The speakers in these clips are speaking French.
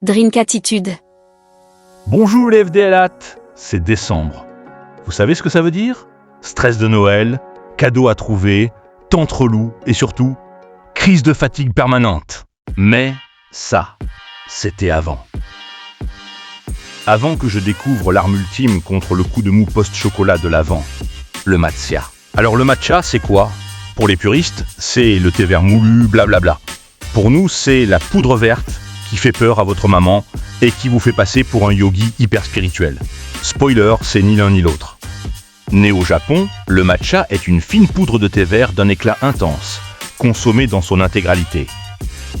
Drink Attitude. Bonjour les FDLAT, c'est décembre. Vous savez ce que ça veut dire? Stress de Noël, cadeaux à trouver, tente relou et surtout, crise de fatigue permanente. Mais ça, c'était avant. Avant que je découvre l'arme ultime contre le coup de mou post-chocolat de l'Avent, le matcha. Alors le matcha, c'est quoi? Pour les puristes, c'est le thé vert moulu, blablabla. Pour nous, c'est la poudre verte qui fait peur à votre maman et qui vous fait passer pour un yogi hyper spirituel. Spoiler, c'est ni l'un ni l'autre. Né au Japon, le matcha est une fine poudre de thé vert d'un éclat intense, consommée dans son intégralité.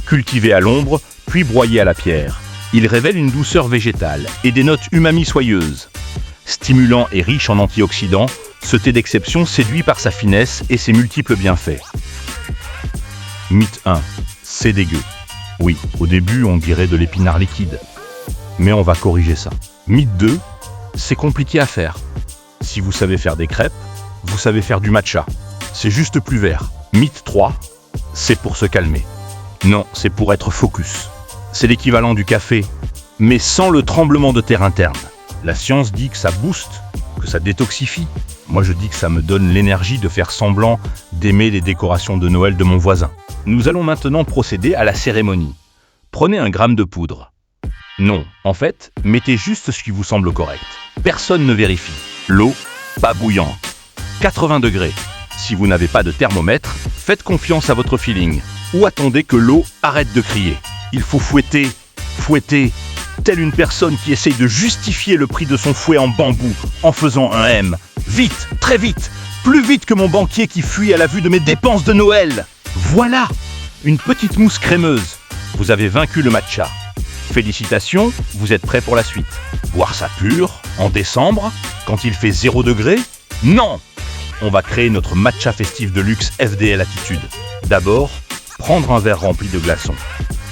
Cultivé à l'ombre, puis broyé à la pierre, il révèle une douceur végétale et des notes umami soyeuses. Stimulant et riche en antioxydants, ce thé d'exception séduit par sa finesse et ses multiples bienfaits. Mythe 1. C'est dégueu. Oui, au début, on dirait de l'épinard liquide. Mais on va corriger ça. Mythe 2. C'est compliqué à faire. Si vous savez faire des crêpes, vous savez faire du matcha. C'est juste plus vert. Mythe 3. C'est pour se calmer. Non, c'est pour être focus. C'est l'équivalent du café, mais sans le tremblement de terre interne. La science dit que ça booste, que ça détoxifie. Moi je dis que ça me donne l'énergie de faire semblant d'aimer les décorations de Noël de mon voisin. Nous allons maintenant procéder à la cérémonie. Prenez un gramme de poudre. Non, en fait, mettez juste ce qui vous semble correct. Personne ne vérifie. L'eau, pas bouillante. 80 degrés. Si vous n'avez pas de thermomètre, faites confiance à votre feeling. Ou attendez que l'eau arrête de crier. Il faut fouetter, telle une personne qui essaye de justifier le prix de son fouet en bambou en faisant un M. Vite, très vite, plus vite que mon banquier qui fuit à la vue de mes dépenses de Noël. Voilà, une petite mousse crémeuse. Vous avez vaincu le matcha. Félicitations, vous êtes prêts pour la suite. Boire ça pur, en décembre, quand il fait 0 degré? Non! On va créer notre matcha festif de luxe FDL Attitude. D'abord, prendre un verre rempli de glaçons.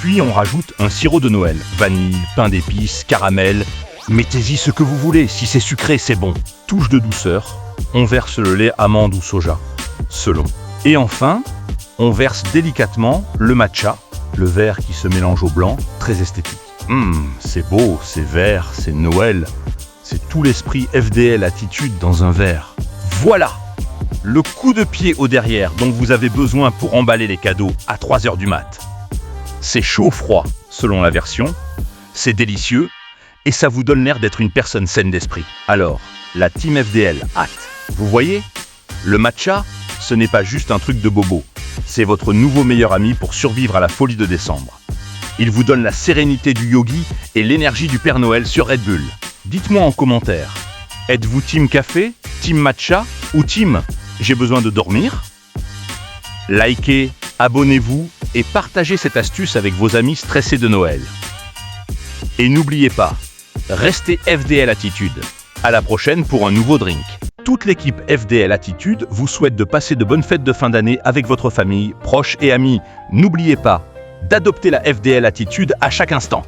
Puis on rajoute un sirop de Noël, vanille, pain d'épices, caramel. Mettez-y ce que vous voulez, si c'est sucré, c'est bon. Touche de douceur, on verse le lait amande ou soja, selon. Et enfin, on verse délicatement le matcha, le vert qui se mélange au blanc, très esthétique. C'est beau, c'est vert, c'est Noël. C'est tout l'esprit FDL Attitude dans un verre. Voilà! Le coup de pied au derrière dont vous avez besoin pour emballer les cadeaux à 3h du mat'. C'est chaud-froid, selon la version, c'est délicieux, et ça vous donne l'air d'être une personne saine d'esprit. Alors, la team FDL, hâte. Vous voyez? Le matcha, ce n'est pas juste un truc de bobo, c'est votre nouveau meilleur ami pour survivre à la folie de décembre. Il vous donne la sérénité du yogi et l'énergie du Père Noël sur Red Bull. Dites-moi en commentaire, êtes-vous team café, team matcha ou team j'ai besoin de dormir? Likez, abonnez-vous et partagez cette astuce avec vos amis stressés de Noël. Et n'oubliez pas, restez FDL Attitude. À la prochaine pour un nouveau drink. Toute l'équipe FDL Attitude vous souhaite de passer de bonnes fêtes de fin d'année avec votre famille, proches et amis. N'oubliez pas d'adopter la FDL Attitude à chaque instant.